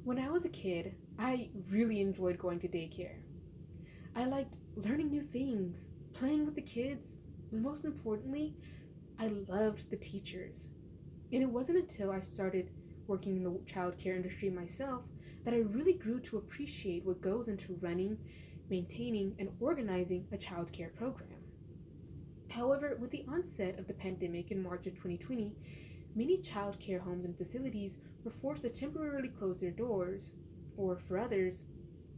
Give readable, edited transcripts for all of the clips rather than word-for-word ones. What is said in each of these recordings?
When I was a kid, I really enjoyed going to daycare. I liked learning new things, playing with the kids, but most importantly, I loved the teachers. And it wasn't until I started working in the childcare industry myself that I really grew to appreciate what goes into running, maintaining, and organizing a childcare program. However, with the onset of the pandemic in March of 2020, many childcare homes and facilities were forced to temporarily close their doors, or for others,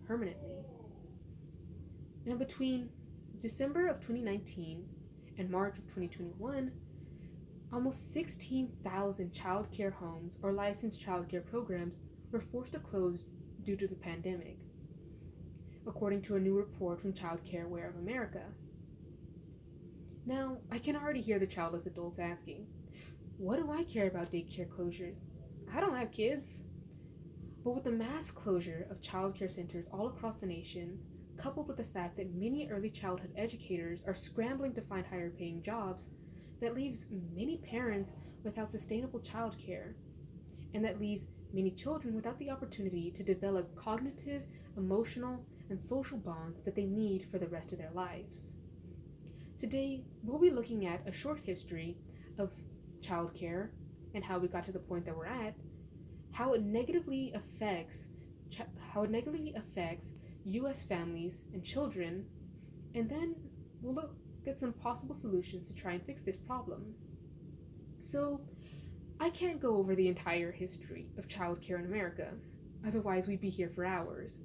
permanently. And between December of 2019 and March of 2021, almost 16,000 childcare homes or licensed childcare programs were forced to close due to the pandemic, according to a new report from Childcare Aware of America. Now, I can already hear the childless adults asking, what do I care about daycare closures? I don't have kids. But with the mass closure of childcare centers all across the nation, coupled with the fact that many early childhood educators are scrambling to find higher paying jobs, that leaves many parents without sustainable childcare, and that leaves many children without the opportunity to develop cognitive, emotional, and social bonds that they need for the rest of their lives. Today, we'll be looking at a short history of childcare and how we got to the point that we're at, how it negatively affects U.S. families and children, and then we'll look at some possible solutions to try and fix this problem. So, I can't go over the entire history of childcare in America, otherwise we'd be here for hours.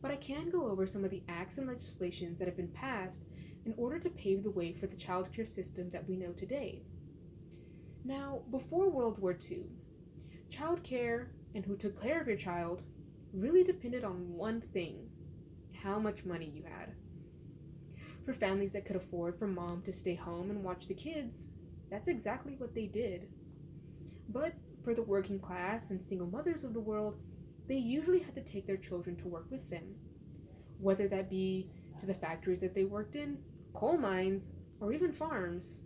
But I can go over some of the acts and legislations that have been passed in order to pave the way for the childcare system that we know today. Now, before World War II, childcare and who took care of your child really depended on one thing: how much money you had. For families that could afford for mom to stay home and watch the kids, that's exactly what they did. But for the working class and single mothers of the world, they usually had to take their children to work with them, whether that be to the factories that they worked in, coal mines, or even farms.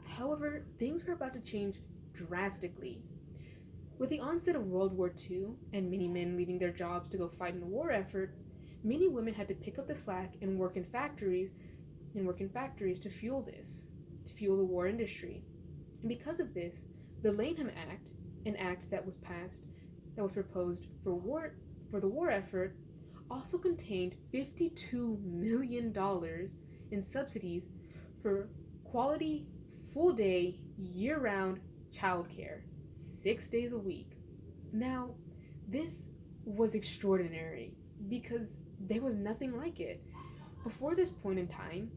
However, things were about to change drastically. With the onset of World War II and many men leaving their jobs to go fight in the war effort, many women had to pick up the slack and work in factories to fuel the war industry. And because of this, the Lanham Act, an act that was proposed for the war effort, also contained $52 million in subsidies for quality, full-day, year-round childcare, 6 days a week. Now, this was extraordinary because there was nothing like it. Before this point in time,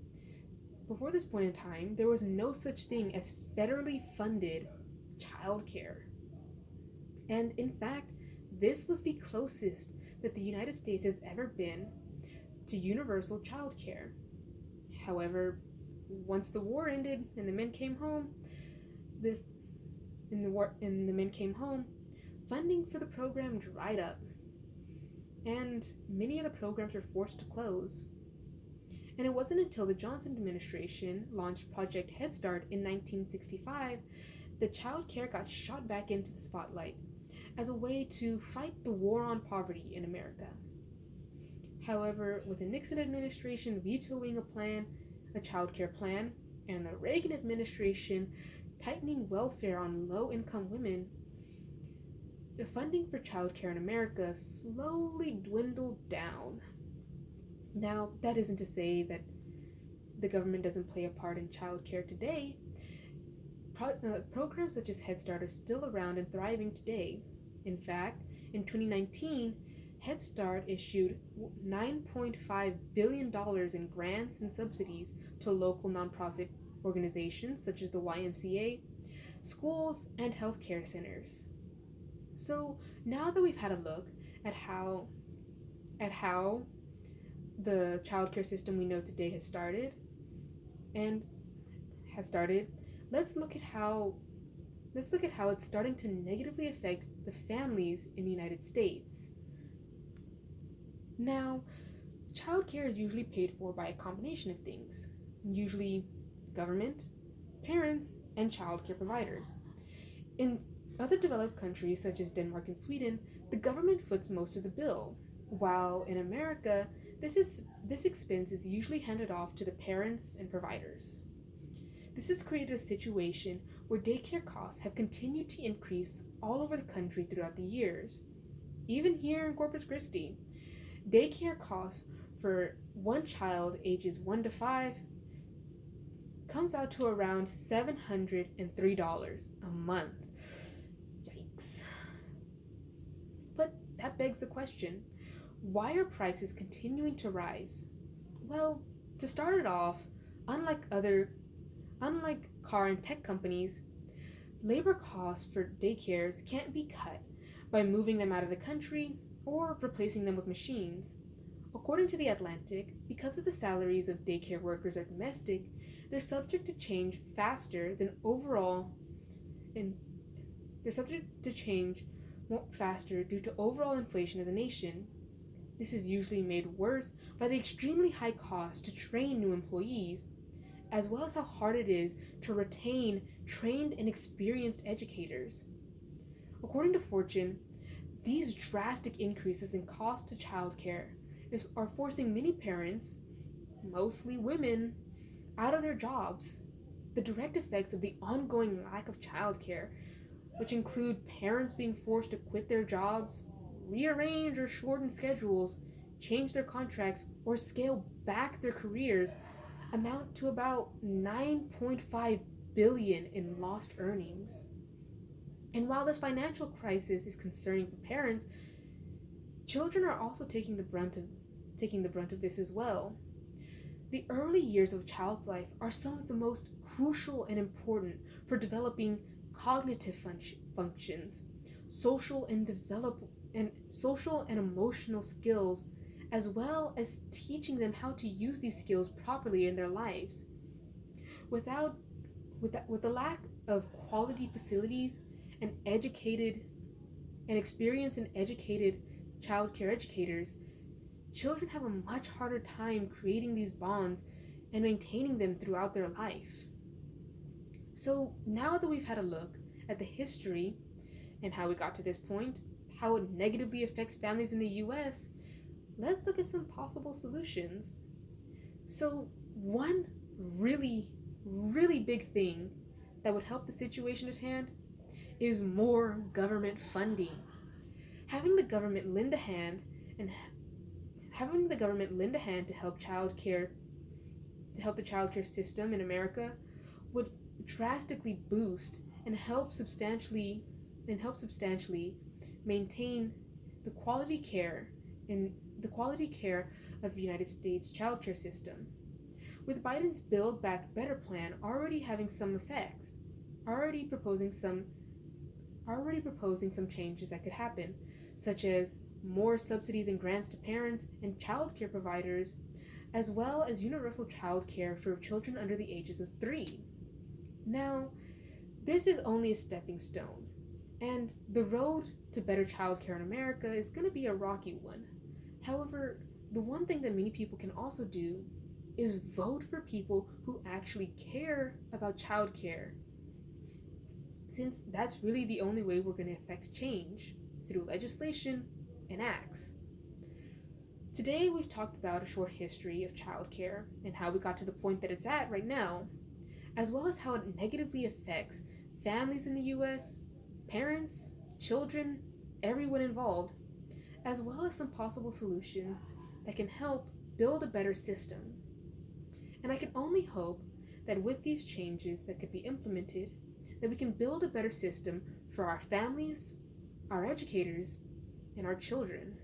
there was no such thing as federally funded childcare. And in fact, this was the closest that the United States has ever been to universal childcare. However, once the war ended and the men came home, funding for the program dried up, and many of the programs were forced to close. And it wasn't until the Johnson administration launched Project Head Start in 1965 that child care got shot back into the spotlight as a way to fight the war on poverty in America. However, with the Nixon administration vetoing a child care plan, and the Reagan administration tightening welfare on low-income women, the funding for child care in America slowly dwindled down. Now, that isn't to say that the government doesn't play a part in child care today. Programs such as Head Start are still around and thriving today. In fact, in 2019, Head Start issued $9.5 billion in grants and subsidies to local nonprofit organizations such as the YMCA, schools, and healthcare centers. So now that we've had a look at how the childcare system we know today has started, let's look at how it's starting to negatively affect the families in the United States. Now, childcare is usually paid for by a combination of things, usually government, parents, and childcare providers. In Other developed countries, such as Denmark and Sweden, the government foots most of the bill, while in America, this expense is usually handed off to the parents and providers. This has created a situation where daycare costs have continued to increase all over the country throughout the years. Even here in Corpus Christi, daycare costs for one child ages 1 to 5 comes out to around $703 a month. Yikes. But that begs the question, why are prices continuing to rise? Well, to start it off, unlike car and tech companies, labor costs for daycares can't be cut by moving them out of the country or replacing them with machines. According to The Atlantic, because of the salaries of daycare workers are domestic, they're subject to change faster than overall and they're subject to change faster due to overall inflation of the nation. This is usually made worse by the extremely high cost to train new employees, as well as how hard it is to retain trained and experienced educators. According to Fortune, these drastic increases in cost to childcare are forcing many parents, mostly women, out of their jobs. The direct effects of the ongoing lack of childcare, which include parents being forced to quit their jobs, rearrange or shorten schedules, change their contracts, or scale back their careers, amount to about $9.5 billion in lost earnings. And while this financial crisis is concerning for parents, children are also taking the brunt of this as well. The early years of a child's life are some of the most crucial and important for developing cognitive functions, social and emotional skills, as well as teaching them how to use these skills properly in their lives. With the lack of quality facilities and experienced and educated childcare educators, children have a much harder time creating these bonds and maintaining them throughout their life. So now that we've had a look at the history and how we got to this point, how it negatively affects families in the US, let's look at some possible solutions. So one really, really big thing that would help the situation at hand is more government funding. Having the government lend a hand to help the childcare system in America would drastically boost and help substantially maintain the quality care of the United States childcare system. With Biden's Build Back Better plan already having some effect, already proposing some changes that could happen, such as more subsidies and grants to parents and childcare providers, as well as universal childcare for children under the ages of 3. Now, this is only a stepping stone, and the road to better childcare in America is going to be a rocky one. However, the one thing that many people can also do is vote for people who actually care about childcare, since that's really the only way we're going to affect change, through legislation and acts. Today we've talked about a short history of childcare and how we got to the point that it's at right now, as well as how it negatively affects families in the US, parents, children, everyone involved, as well as some possible solutions that can help build a better system. And I can only hope that with these changes that could be implemented, that we can build a better system for our families, our educators, and our children.